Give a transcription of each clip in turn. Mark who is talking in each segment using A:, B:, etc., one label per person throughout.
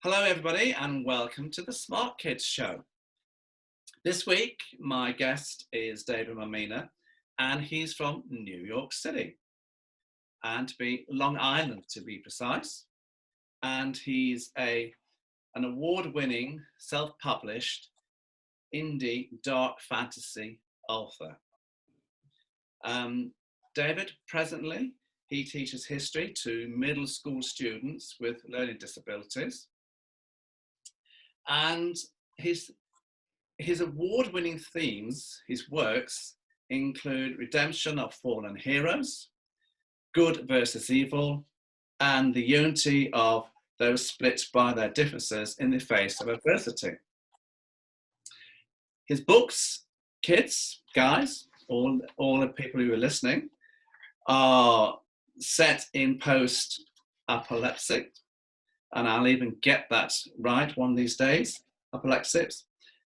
A: Hello, everybody, and welcome to the Smart Kids Show. This week, my guest is David Mammina, and he's from New York City, and to be Long Island, to be precise. And he's an award-winning, self-published indie dark fantasy author. David, presently, he teaches history to middle school students with learning disabilities. And his award-winning themes, his works, include redemption of fallen heroes, good versus evil, and the unity of those split by their differences in the face of adversity. His books, kids, guys, all the people who are listening, are set in post-apocalyptic, and I'll even get that right one of these days, apocalyptic,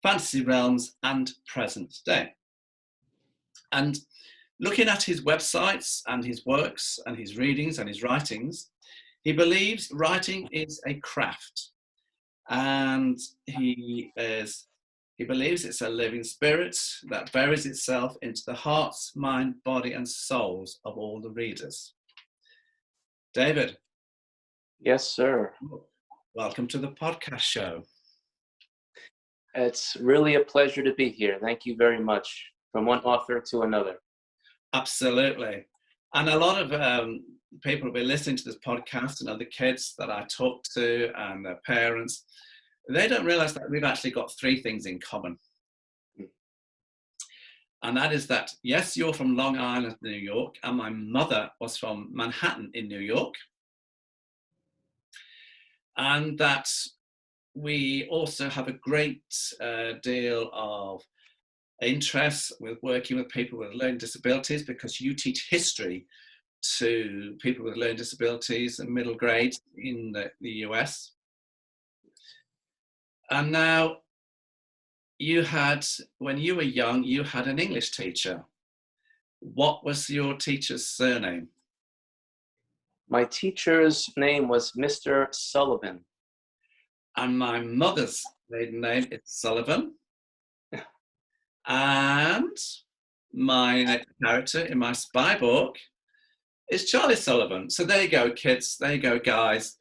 A: fantasy realms, and present day. And looking at his websites and his works and his readings and his writings, he believes writing is a craft, and he believes it's a living spirit that buries itself into the hearts, mind, body, and souls of all the readers. David.
B: Yes, sir.
A: Welcome to the podcast show.
B: It's really a pleasure to be here. Thank you very much. From one author to another.
A: Absolutely. And a lot of people will be listening to this podcast, and other kids that I talk to and their parents, they don't realize that we've actually got three things in common. And that is that, yes, you're from Long Island, New York, and my mother was from Manhattan in New York. And that we also have a great deal of interest with working with people with learning disabilities, because you teach history to people with learning disabilities and middle grade in the US. And now when you were young, you had an English teacher. What was your teacher's surname?
B: My teacher's name was Mr. Sullivan.
A: And my mother's maiden name is Sullivan. And my next character in my spy book is Charlie Sullivan. So there you go, kids. There you go, guys.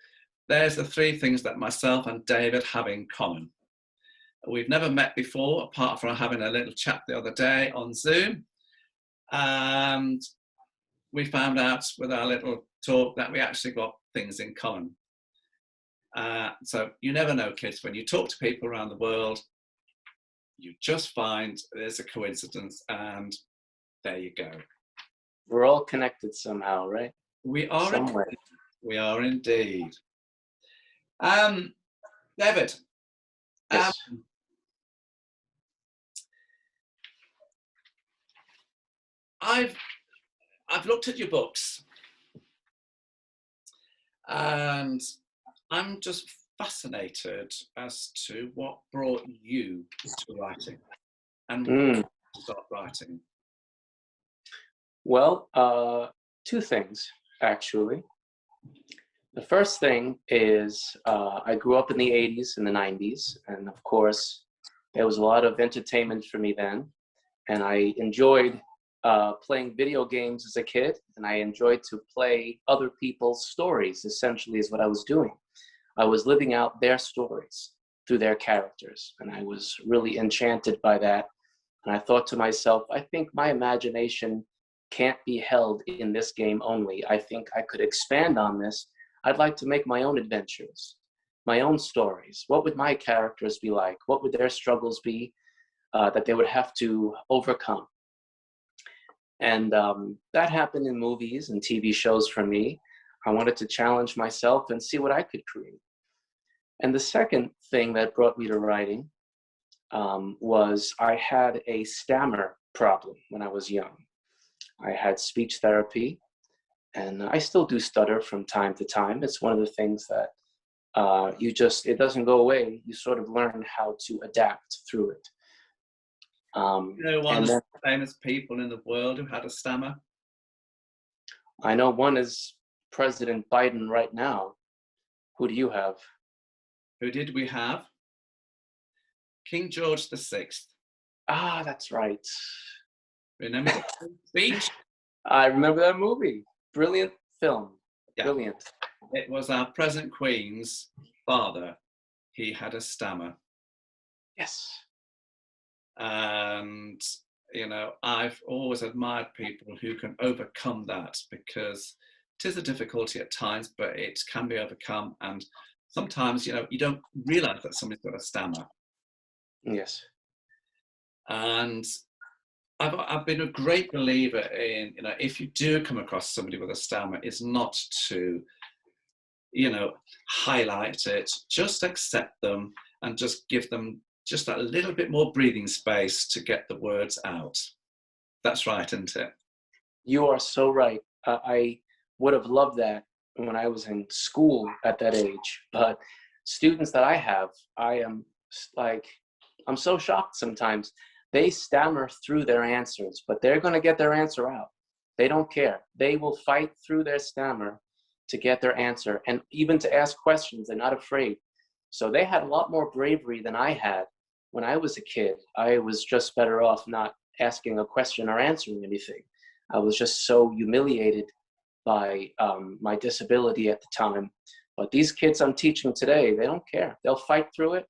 A: There's the three things that myself and David have in common. We've never met before, apart from having a little chat the other day on Zoom. And we found out with our little talk that we actually got things in common. So you never know, kids. When you talk to people around the world, you just find there's a coincidence, and there you go.
B: We're all connected somehow, right?
A: We are.
B: Somewhere.
A: We are indeed. David.
B: Yes.
A: I've looked at your books, and I'm just fascinated as to what brought you to writing and to start writing.
B: Well, two things, actually. The first thing is I grew up in the 80s and the 90s, and of course, there was a lot of entertainment for me then, and I enjoyed playing video games as a kid, and I enjoyed to play other people's stories, essentially is what I was doing. I was living out their stories through their characters, and I was really enchanted by that. And I thought to myself, I think my imagination can't be held in this game only. I think I could expand on this. I'd like to make my own adventures, my own stories. What would my characters be like? What would their struggles be that they would have to overcome? And that happened in movies and TV shows for me. I wanted to challenge myself and see what I could create. And the second thing that brought me to writing was I had a stammer problem when I was young. I had speech therapy, and I still do stutter from time to time. It's one of the things that it doesn't go away. You sort of learn how to adapt through it.
A: You know one of the famous people in the world who had a stammer?
B: I know one is President Biden right now. Who do you have?
A: Who did we have? King George VI.
B: Ah, that's right.
A: Remember the speech?
B: I remember that movie. Brilliant film.
A: Yeah.
B: Brilliant.
A: It was our present Queen's father. He had a stammer.
B: Yes.
A: And, I've always admired people who can overcome that, because it is a difficulty at times, but it can be overcome. And sometimes, you don't realize that somebody's got a stammer.
B: Yes.
A: And I've been a great believer in, if you do come across somebody with a stammer, is not to, highlight it, just accept them and just give them just a little bit more breathing space to get the words out. That's right, isn't it?
B: You are so right. I would have loved that when I was in school at that age. But students that I have, I'm so shocked sometimes. They stammer through their answers, but they're going to get their answer out. They don't care. They will fight through their stammer to get their answer, and even to ask questions. They're not afraid. So they had a lot more bravery than I had when I was a kid. I was just better off not asking a question or answering anything. I was just so humiliated by my disability at the time. But these kids I'm teaching today, they don't care. They'll fight through it.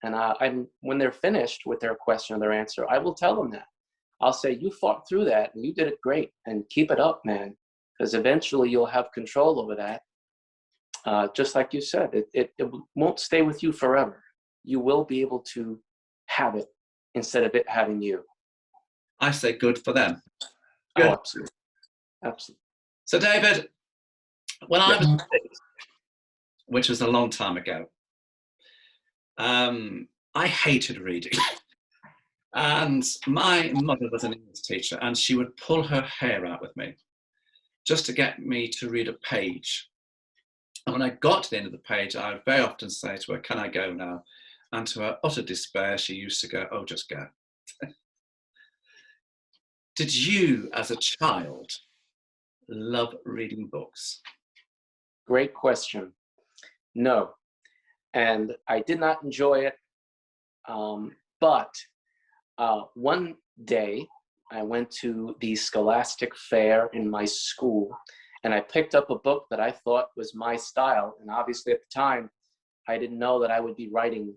B: And when they're finished with their question or their answer, I will tell them that. I'll say, you fought through that and you did it great, and keep it up, man. Because eventually you'll have control over that. Just like you said, it won't stay with you forever. You will be able to have it instead of it having you.
A: I say good for them. Good.
B: Oh, absolutely. Absolutely.
A: So, David, when I was 6, which was a long time ago, I hated reading. And my mother was an English teacher, and she would pull her hair out with me just to get me to read a page. And when I got to the end of the page, I would very often say to her, "Can I go now?" And to her utter despair, she used to go, "Oh, just go." Did you, as a child, love reading books?
B: Great question. No. And I did not enjoy it. But one day, I went to the Scholastic Fair in my school, and I picked up a book that I thought was my style. And obviously at the time, I didn't know that I would be writing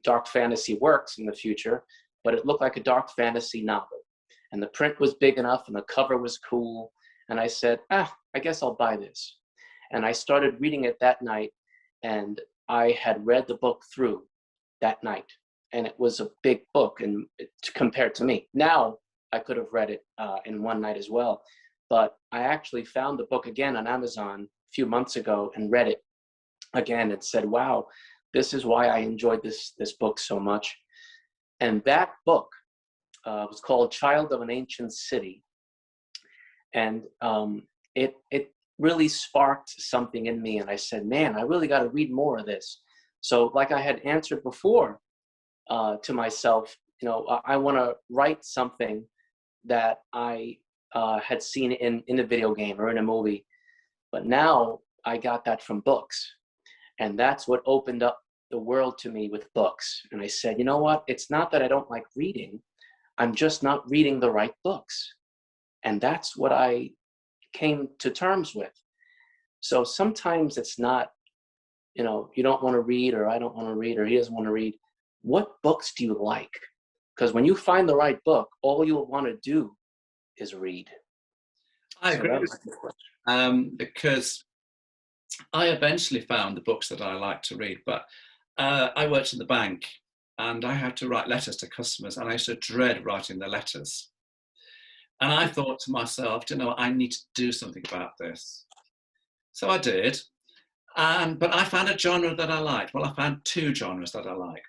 B: dark fantasy works in the future, but it looked like a dark fantasy novel. And the print was big enough and the cover was cool. And I said, I guess I'll buy this. And I started reading it that night, and I had read the book through that night. And it was a big book and compared to me. Now, I could have read it in one night as well. But I actually found the book again on Amazon a few months ago and read it again and said, wow, this is why I enjoyed this book so much. And that book was called Child of an Ancient City. And it really sparked something in me. And I said, man, I really got to read more of this. So like I had answered before to myself, I want to write something that I had seen in a video game or in a movie. But now I got that from books. And that's what opened up the world to me with books. And I said, you know what? It's not that I don't like reading. I'm just not reading the right books. And that's what I came to terms with. So sometimes it's not, you don't want to read, or I don't want to read, or he doesn't want to read. What books do you like? Because when you find the right book, all you'll want to do is read.
A: I agree with you. Because I eventually found the books that I like to read, but I worked in the bank and I had to write letters to customers, and I used to dread writing the letters. And I thought to myself, I need to do something about this. So I did. But I found a genre that I liked. Well, I found 2 genres that I like: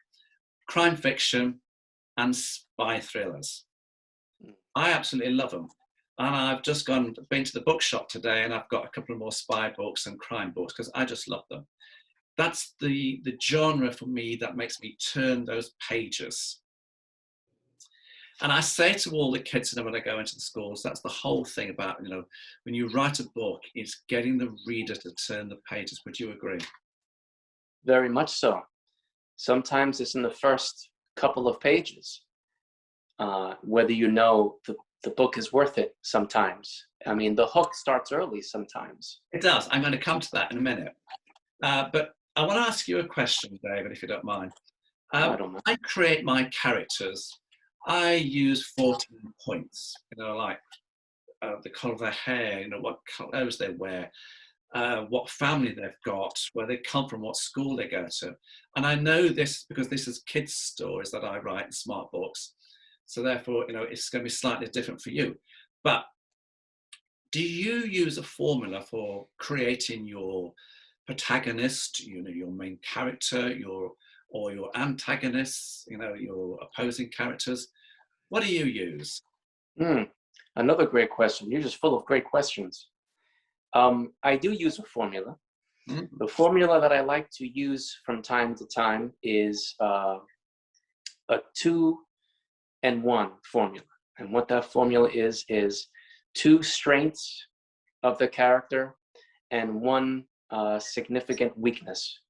A: crime fiction and spy thrillers. I absolutely love them. And I've just been to the bookshop today, and I've got a couple of more spy books and crime books because I just love them. That's the genre for me that makes me turn those pages. And I say to all the kids when I go into the schools, that's the whole thing about, when you write a book, it's getting the reader to turn the pages. Would you agree?
B: Very much so. Sometimes it's in the first couple of pages, whether you know the book is worth it sometimes. I mean, the hook starts early sometimes.
A: It does. I'm going to come to that in a minute. But I want to ask you a question, David, if you don't mind.
B: I don't know.
A: I create my characters. I use 14 points, like the color of their hair, what clothes they wear, what family they've got, where they come from, what school they go to. And I know this because this is kids' stories that I write in smart books. So therefore, it's going to be slightly different for you. But do you use a formula for creating your protagonist, your main character, your antagonists, your opposing characters? What do you use?
B: Another great question. You're just full of great questions. I do use a formula.
A: Mm-hmm.
B: The formula that I like to use from time to time is a 2-and-1 formula. And what that formula is 2 strengths of the character and 1 significant weakness.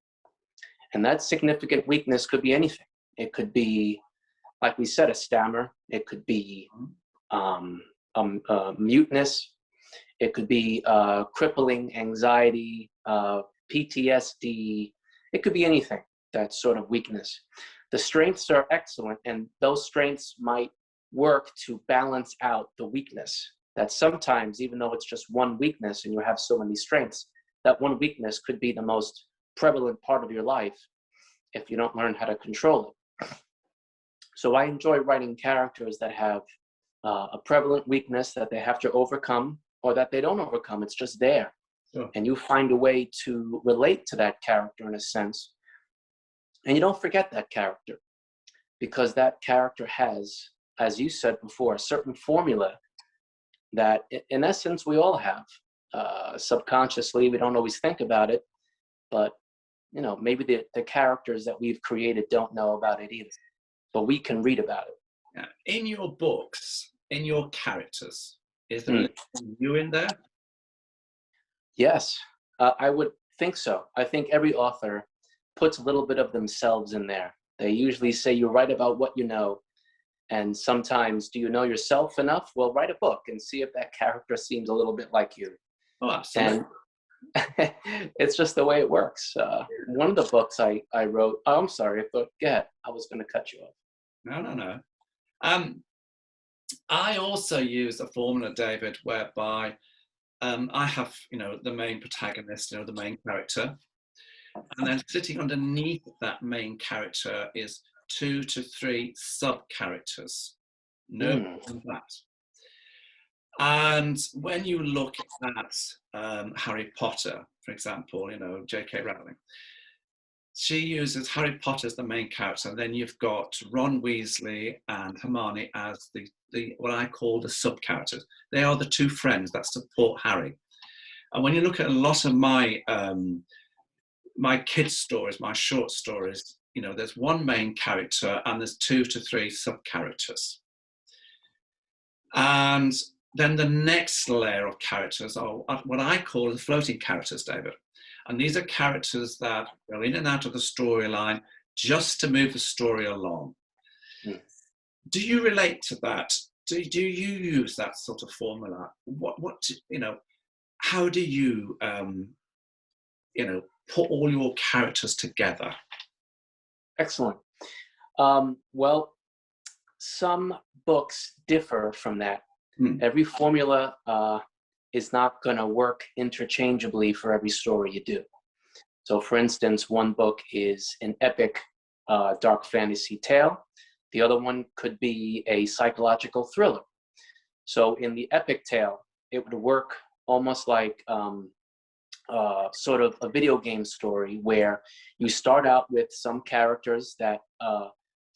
B: And that significant weakness could be anything. It could be, like we said, a stammer. It could be muteness. It could be crippling anxiety, PTSD. It could be anything, that sort of weakness. The strengths are excellent, and those strengths might work to balance out the weakness. That sometimes, even though it's just one weakness and you have so many strengths, that one weakness could be the most prevalent part of your life if you don't learn how to control it. So I enjoy writing characters that have a prevalent weakness that they have to overcome, or that they don't overcome. It's just there.
A: Sure.
B: And you find a way to relate to that character in a sense. And you don't forget that character, because that character has, as you said before, a certain formula that in essence we all have. Subconsciously, we don't always think about it, but maybe the characters that we've created don't know about it either, but we can read about it.
A: Yeah. In your books, in your characters, is there you in there?
B: Yes, I would think so. I think every author puts a little bit of themselves in there. They usually say you write about what you know. And sometimes, do you know yourself enough? Well, write a book and see if that character seems a little bit like you.
A: Oh, absolutely.
B: And it's just the way it works. One of the books I wrote, I'm sorry, go ahead. I was going to cut you off.
A: No. I also use a formula, David, whereby I have, the main protagonist, the main character. And then sitting underneath that main character is 2 to 3 sub-characters. No more than that. And when you look at Harry Potter, for example, J.K. Rowling, she uses Harry Potter as the main character. And then you've got Ron Weasley and Hermione as the what I call the sub-characters. They are the 2 friends that support Harry. And when you look at a lot of my my kids' stories, my short stories, there's one main character and there's 2 to 3 sub-characters. And then the next layer of characters are what I call the floating characters, David. And these are characters that go in and out of the storyline just to move the story along. Do you relate to that? Do you use that sort of formula? How do you, put all your characters together?
B: Excellent. Well, some books differ from that. Every formula is not going to work interchangeably for every story you do. So for instance, one book is an epic dark fantasy tale. The other one could be a psychological thriller. So in the epic tale, it would work almost like sort of a video game story, where you start out with some characters that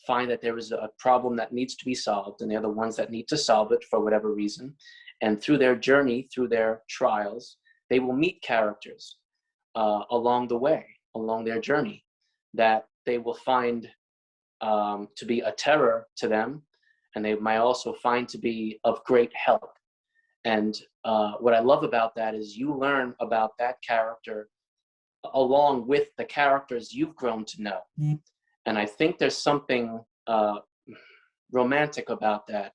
B: find that there is a problem that needs to be solved, and they're the ones that need to solve it for whatever reason. And through their journey, through their trials, they will meet characters along the way, along their journey, that they will find to be a terror to them, and they might also find to be of great help. And what I love about that is you learn about that character along with the characters you've grown to know. Mm. And I think there's something romantic about that,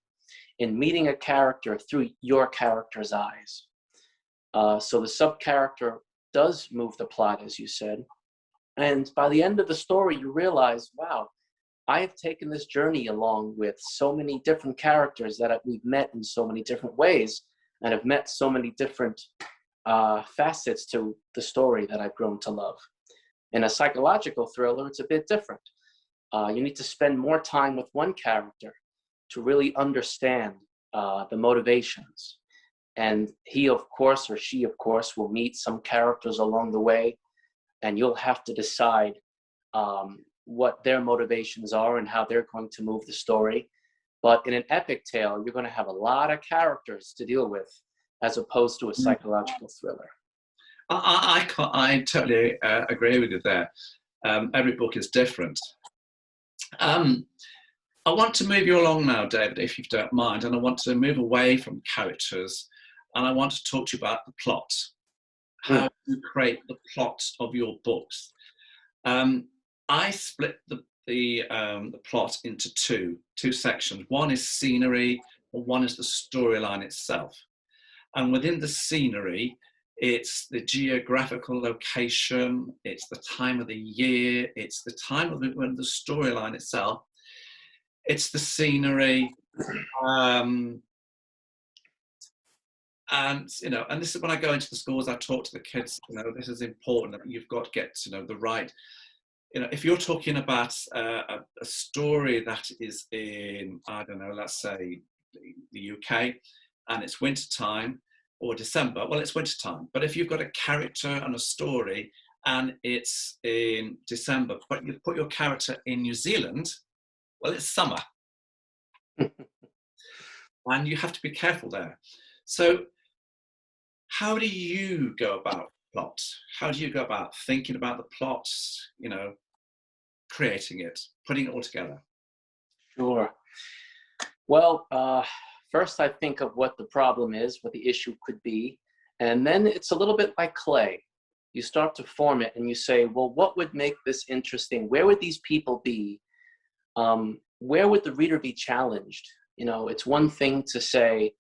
B: in meeting a character through your character's eyes. So the sub-character does move the plot, as you said. And by the end of the story, you realize, wow, I have taken this journey along with so many different characters that we've met in so many different ways, and have met so many different facets to the story that I've grown to love. In a psychological thriller, it's a bit different. You need to spend more time with one character to really understand the motivations. And he, of course, or she, of course, will meet some characters along the way, and you'll have to decide what their motivations are and how they're going to move the story. But in an epic tale, you're going to have a lot of characters to deal with, as opposed to a psychological thriller.
A: I totally agree with you there. Every book is different. I want to move you along now, David, if you don't mind, and I want to move away from characters, and I want to talk to you about the plot, how you create the plot of your books. I split the plot into two sections. One is scenery, and one is the storyline itself. And within the scenery, it's the geographical location, it's the time of the year, it's the time of the storyline itself, it's the scenery, and you know, and this is when I go into the schools, I talk to the kids, you know, this is important, that you've got to get, you know, the right, you know, if you're talking about a story that is in, I don't know, let's say the UK, and it's winter time, or December, well, it's winter time. But if you've got a character and a story and it's in December, but you put your character in New Zealand, well, it's summer. And you have to be careful there. So how do you go about plot? How do you go about thinking about the plot, you know, creating it, putting it all together?
B: Sure. Well, first, I think of what the problem is, what the issue could be, and then it's a little bit like clay. You start to form it and you say, well, what would make this interesting? Where would these people be? Where would the reader be challenged? You know, it's one thing to say,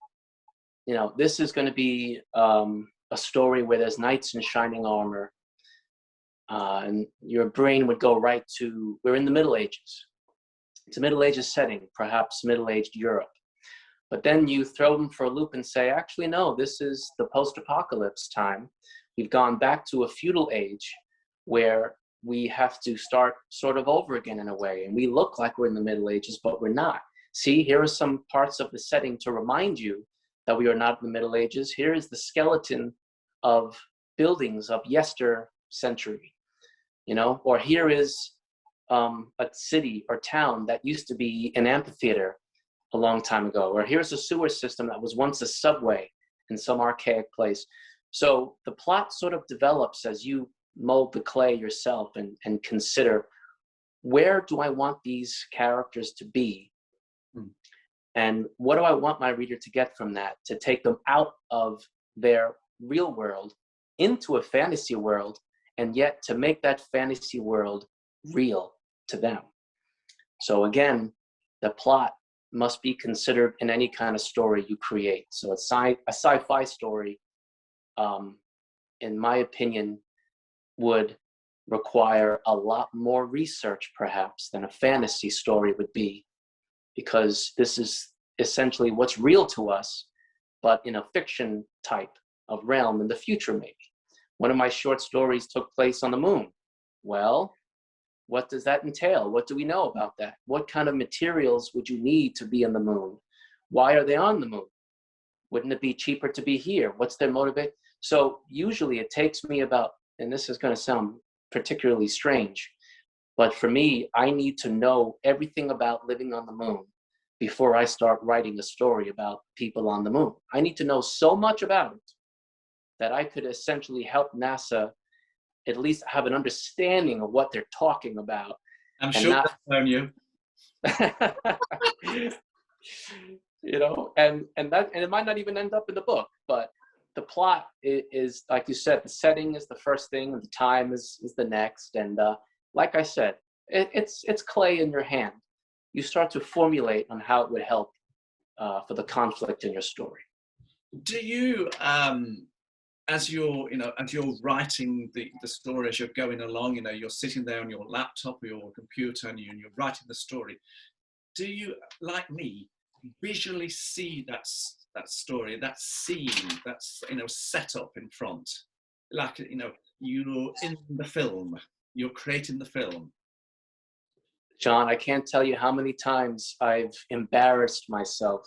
B: you know, this is going to be a story where there's knights in shining armor, and your brain would go right to, we're in the Middle Ages. It's a Middle Ages setting, perhaps middle-aged Europe. But then you throw them for a loop and say, actually, no, this is the post-apocalypse time. We've gone back to a feudal age where we have to start sort of over again in a way. And we look like we're in the Middle Ages, but we're not. See, here are some parts of the setting to remind you that we are not in the Middle Ages. Here is the skeleton of buildings of yester century, you know, or here is a city or town that used to be an amphitheater a long time ago, or here's a sewer system that was once a subway in some archaic place. So the plot sort of develops as you mold the clay yourself and consider, where do I want these characters to be? And what do I want my reader to get from that, to take them out of their real world into a fantasy world, and yet to make that fantasy world real to them. So again, the plot must be considered in any kind of story you create. So a sci-fi story, in my opinion, would require a lot more research perhaps than a fantasy story would be, because this is essentially what's real to us, but in a fiction type of realm in the future maybe. One of my short stories took place on the moon. Well, what does that entail? What do we know about that? What kind of materials would you need to be on the moon? Why are they on the moon? Wouldn't it be cheaper to be here? What's their motivation? So usually it takes me about, and this is going to sound particularly strange, but for me, I need to know everything about living on the moon before I start writing a story about people on the moon. I need to know so much about it that I could essentially help NASA at least have an understanding of what they're talking about.
A: I'm sure that's on you.
B: You know, and it might not even end up in the book, but the plot is, like you said, the setting is the first thing, and the time is the next. And like I said, it's clay in your hand. You start to formulate on how it would help for the conflict in your story.
A: Do you, as you're writing the story, as you're going along, you're sitting there on your laptop or your computer and you're writing the story, do you, like me, visually see that story, that scene, that's set up in front, like you're in the film, you're creating the film?
B: John, I can't tell you how many times I've embarrassed myself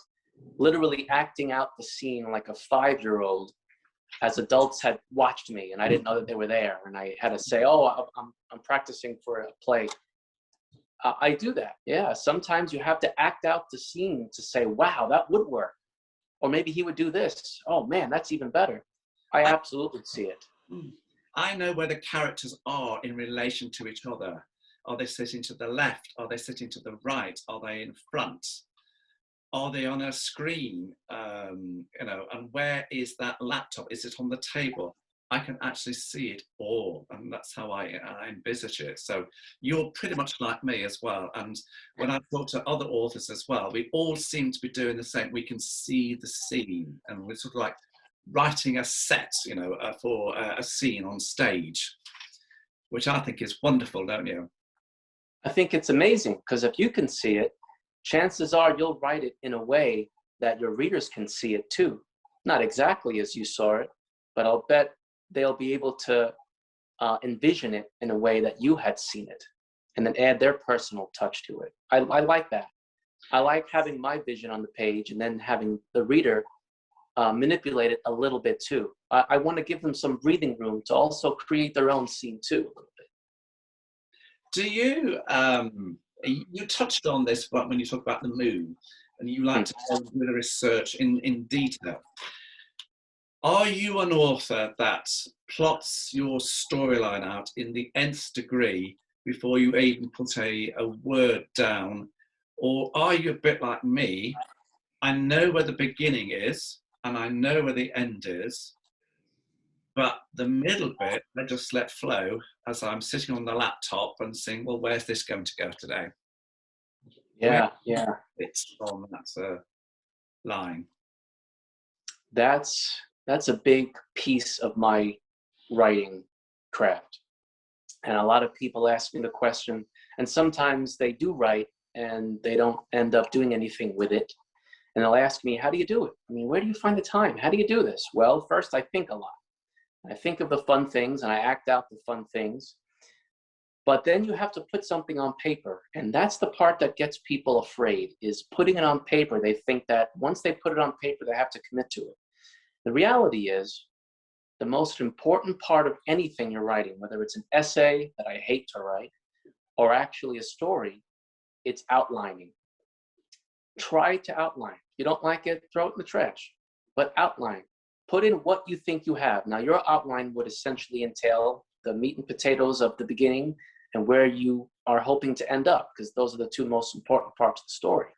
B: literally acting out the scene like a 5-year-old, as adults had watched me and I didn't know that they were there, and I had to say, oh, I'm practicing for a play. I do that. Yeah, sometimes you have to act out the scene to say, wow, that would work. Or maybe he would do this. Oh man, that's even better. I absolutely see it.
A: I know where the characters are in relation to each other. Are they sitting to the left? Are they sitting to the right? Are they in front? Are they on a screen? And where is that laptop? Is it on the table? I can actually see it all, and that's how I envisage it. So you're pretty much like me as well. And when I talk to other authors as well, we all seem to be doing the same. We can see the scene, and we're sort of like writing a set, for a scene on stage, which I think is wonderful, don't you?
B: I think it's amazing, because if you can see it, chances are you'll write it in a way that your readers can see it too. Not exactly as you saw it, but I'll bet they'll be able to envision it in a way that you had seen it, and then add their personal touch to it. I like that. I like having my vision on the page and then having the reader manipulate it a little bit too. I want to give them some breathing room to also create their own scene too.
A: Do you, you touched on this when you talk about the moon, and you like to do the research in detail. Are you an author that plots your storyline out in the nth degree before you even put a word down? Or are you a bit like me? I know where the beginning is and I know where the end is, but the middle bit, I just let flow as I'm sitting on the laptop and saying, well, where's this going to go today?
B: Yeah.
A: It's from that line.
B: That's a big piece of my writing craft. And a lot of people ask me the question, and sometimes they do write and they don't end up doing anything with it. And they'll ask me, how do you do it? I mean, where do you find the time? How do you do this? Well, first I think a lot. I think of the fun things and I act out the fun things. But then you have to put something on paper. And that's the part that gets people afraid, is putting it on paper. They think that once they put it on paper, they have to commit to it. The reality is, the most important part of anything you're writing, whether it's an essay that I hate to write, or actually a story, it's outlining. Try to outline. If you don't like it, throw it in the trash. But outline. Put in what you think you have. Now, your outline would essentially entail the meat and potatoes of the beginning and where you are hoping to end up, because those are the two most important parts of the story.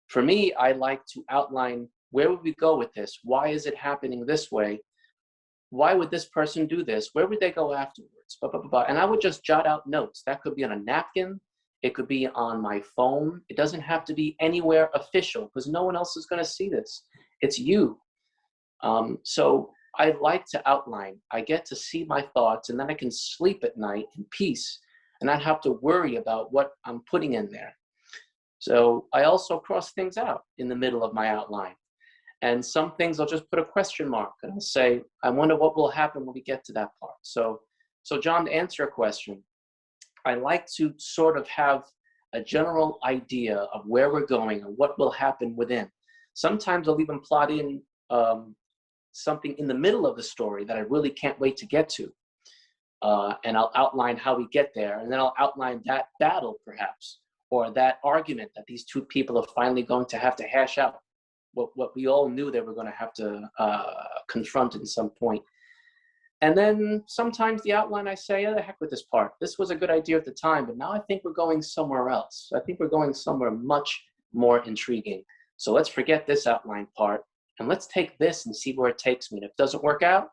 B: For me, I like to outline, where would we go with this? Why is it happening this way? Why would this person do this? Where would they go afterwards? Blah, blah, blah, blah. And I would just jot out notes. That could be on a napkin. It could be on my phone. It doesn't have to be anywhere official, because no one else is going to see this. It's you. So I like to outline. I get to see my thoughts, and then I can sleep at night in peace and not have to worry about what I'm putting in there. So I also cross things out in the middle of my outline. And some things I'll just put a question mark and I'll say, I wonder what will happen when we get to that part. So John, to answer your question, I like to sort of have a general idea of where we're going and what will happen within. Sometimes I'll even plot in something in the middle of the story that I really can't wait to get to. And I'll outline how we get there. And then I'll outline that battle, perhaps, or that argument that these two people are finally going to have to hash out, what we all knew they were going to have to confront at some point. And then sometimes the outline, I say, oh, the heck with this part. This was a good idea at the time, but now I think we're going somewhere else. I think we're going somewhere much more intriguing. So let's forget this outline part and let's take this and see where it takes me. And if it doesn't work out,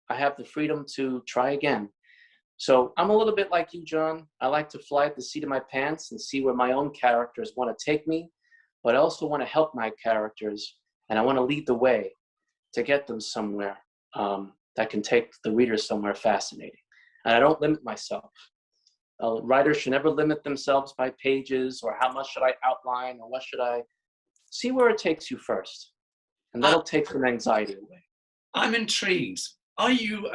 B: I have the freedom to try again. So I'm a little bit like you, John. I like to fly at the seat of my pants and see where my own characters want to take me, but I also want to help my characters, and I want to lead the way to get them somewhere that can take the reader somewhere fascinating. And I don't limit myself. Writers should never limit themselves by pages or how much should I outline or what should I see where it takes you first. And that'll take some anxiety away.
A: I'm intrigued. Are you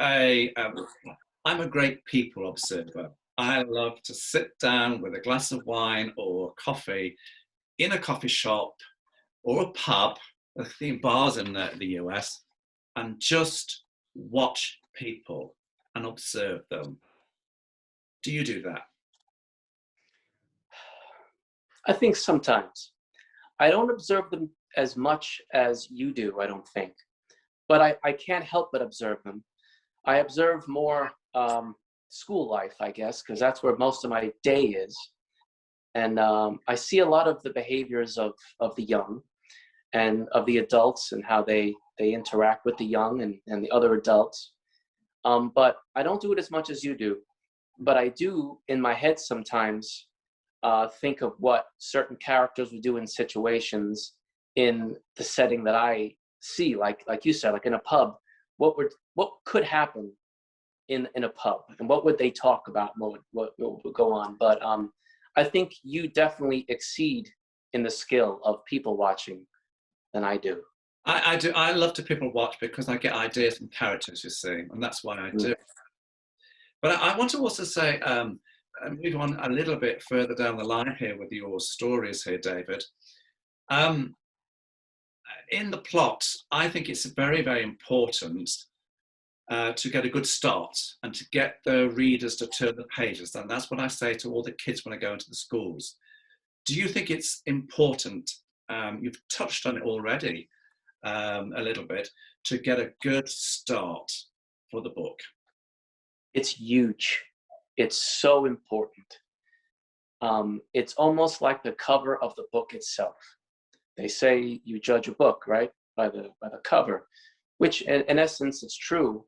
A: I'm a great people observer. I love to sit down with a glass of wine or coffee in a coffee shop or a pub, I think bars in the US, and just watch people and observe them. Do you do that?
B: I think sometimes. I don't observe them as much as you do, I don't think. But I can't help but observe them. I observe more school life, I guess, because that's where most of my day is. And I see a lot of the behaviors of the young and of the adults and how they interact with the young and the other adults. But I don't do it as much as you do. But I do, in my head sometimes, think of what certain characters would do in situations in the setting that I see, like you said, like in a pub. What could happen in a pub, and what would they talk about? What would go on? But I think you definitely exceed in the skill of people watching than I do.
A: I do. I love to people watch because I get ideas from characters, you see, and that's why I do. But I want to also say, move on a little bit further down the line here with your stories here, David. In the plot, I think it's very, very important to get a good start and to get the readers to turn the pages. And that's what I say to all the kids when I go into the schools. Do you think it's important, you've touched on it already a little bit, to get a good start for the book?
B: It's huge. It's so important. It's almost like the cover of the book itself. They say you judge a book, right, by the cover, which in essence it's true,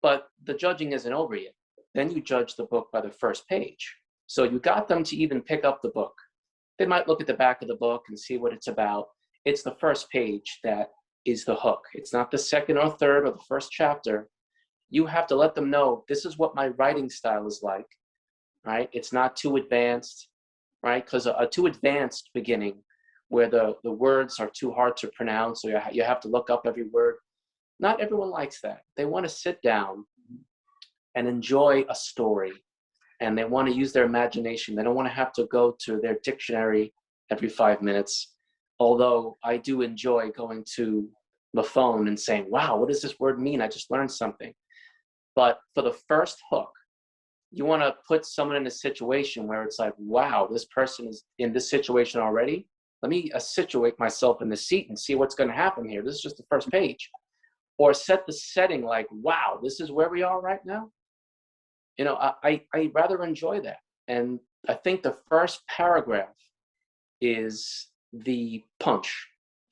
B: but the judging isn't over yet. Then you judge the book by the first page. So you got them to even pick up the book. They might look at the back of the book and see what it's about. It's the first page that is the hook. It's not the second or third or the first chapter. You have to let them know this is what my writing style is like, right? It's not too advanced, right? Because a too advanced beginning where the words are too hard to pronounce, or you have to look up every word. Not everyone likes that. They want to sit down and enjoy a story, and they want to use their imagination. They don't want to have to go to their dictionary every 5 minutes, although I do enjoy going to the phone and saying, wow, what does this word mean? I just learned something. But for the first hook, you want to put someone in a situation where it's like, wow, this person is in this situation already. Let me situate myself in the seat and see what's going to happen here. This is just the first page. Or set the setting like, wow, this is where we are right now. You know, I rather enjoy that. And I think the first paragraph is the punch.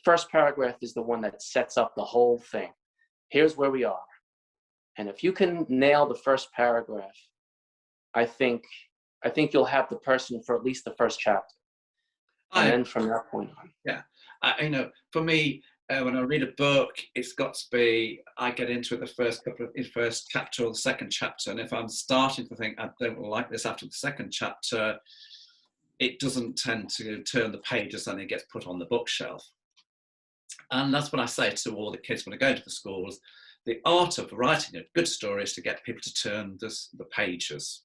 B: First paragraph is the one that sets up the whole thing. Here's where we are. And if you can nail the first paragraph, I think you'll have the person for at least the first chapter. And then from that point on.
A: Yeah, I know. For me, when I read a book, it's got to be, I get into it the first chapter or the second chapter. And if I'm starting to think I don't like this after the second chapter, it doesn't tend to turn the pages and it gets put on the bookshelf. And that's what I say to all the kids when I go to the schools. The art of writing a good story is to get people to turn the pages.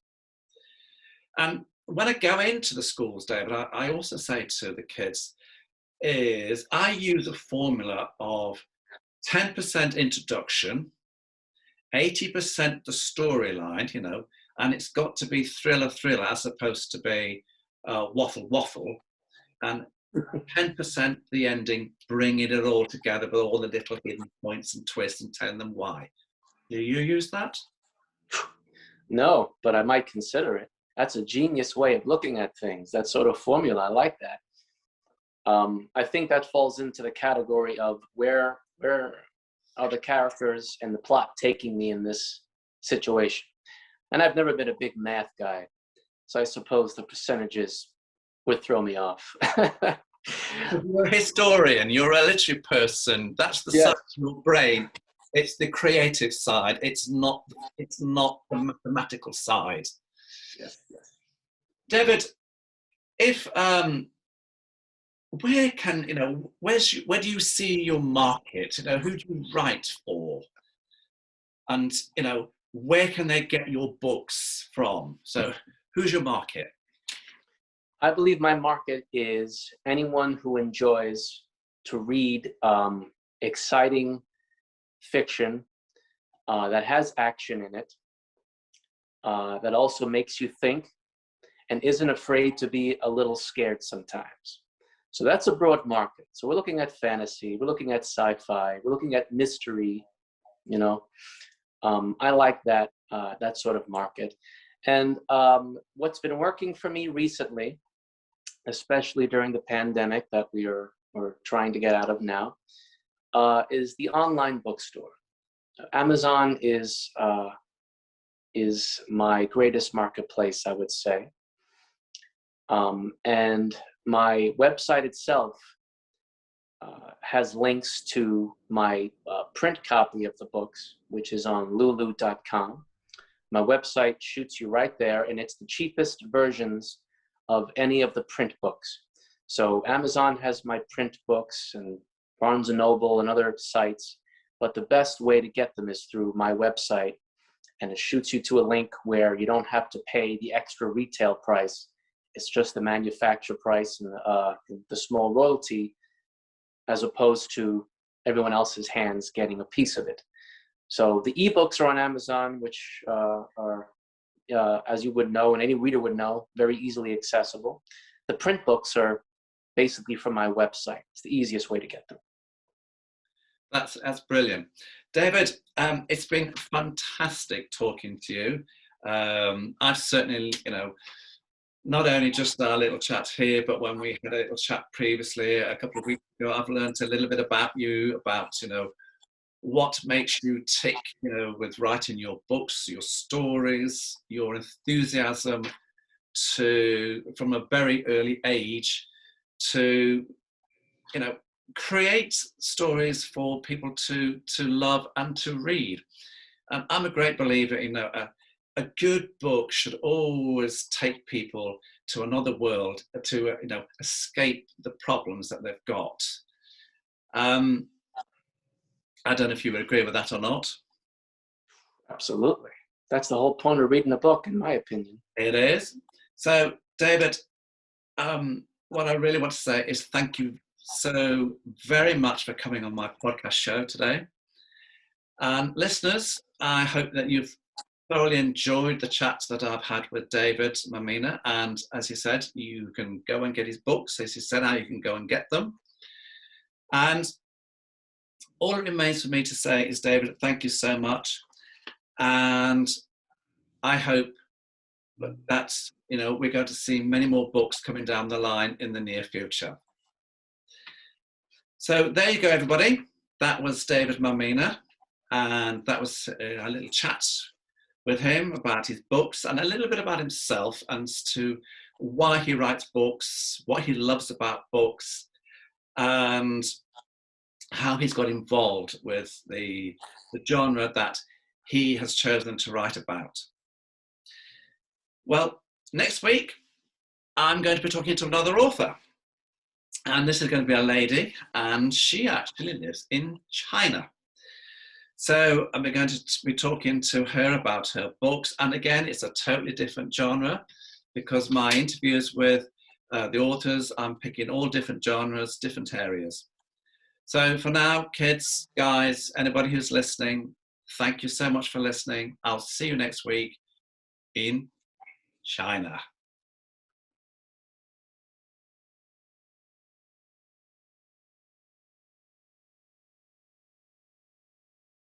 A: And when I go into the schools, David, I also say to the kids is I use a formula of 10% introduction, 80% the storyline, you know, and it's got to be thriller as opposed to be waffle, and 10% the ending, bringing it all together with all the little hidden points and twists and telling them why. Do you use that?
B: No, but I might consider it. That's a genius way of looking at things. That sort of formula, I like that. I think that falls into the category of where where are the characters and the plot taking me in this situation? And I've never been a big math guy, so I suppose the percentages would throw me off.
A: You're a historian, you're a literary person. That's the
B: Yes.
A: side of your brain. It's the creative side. It's not the mathematical side.
B: Yes, yes.
A: David, if where can where do you see your market? Who do you write for? And where can they get your books from? So who's your market?
B: I believe my market is anyone who enjoys to read exciting fiction that has action in it, that also makes you think and isn't afraid to be a little scared sometimes. So that's a broad market. So we're looking at fantasy, we're looking at sci-fi, we're looking at mystery, I like that sort of market. And what's been working for me recently, especially during the pandemic that we're trying to get out of now, is the online bookstore. Amazon is my greatest marketplace, I would say. And my website itself has links to my print copy of the books, which is on lulu.com. My website shoots you right there, and it's the cheapest versions of any of the print books. So Amazon has my print books and Barnes & Noble and other sites, but the best way to get them is through my website, and it shoots you to a link where you don't have to pay the extra retail price. It's just the manufacturer price and the small royalty, as opposed to everyone else's hands getting a piece of it. So the ebooks are on Amazon, which are, as you would know, and any reader would know, very easily accessible. The print books are basically from my website. It's the easiest way to get them.
A: That's brilliant. David, it's been fantastic talking to you. I've certainly, not only just our little chat here, but when we had a little chat previously a couple of weeks ago, I've learned a little bit about you, about, what makes you tick, with writing your books, your stories, your enthusiasm from a very early age to, create stories for people to love and to read. And I'm a great believer in, a good book should always take people to another world, to escape the problems that they've got. I don't know if you would agree with that or not.
B: Absolutely. That's the whole point of reading a book, in my opinion.
A: It is. So, David, what I really want to say is thank you so very much for coming on my podcast show today. And listeners, I hope that you've thoroughly enjoyed the chat that I've had with David Mammina. And as he said, you can go and get his books. As he said, how you can go and get them. And all it remains for me to say is, David, thank you so much. And I hope that, we're going to see many more books coming down the line in the near future. So there you go, everybody. That was David Mammina. And that was a little chat with him about his books and a little bit about himself as to why he writes books, what he loves about books, and how he's got involved with the genre that he has chosen to write about. Well, next week, I'm going to be talking to another author. And this is going to be a lady, and she actually lives in China. So I'm going to be talking to her about her books. And again, it's a totally different genre because my interviews with the authors, I'm picking all different genres, different areas. So for now, kids, guys, anybody who's listening, thank you so much for listening. I'll see you next week in China.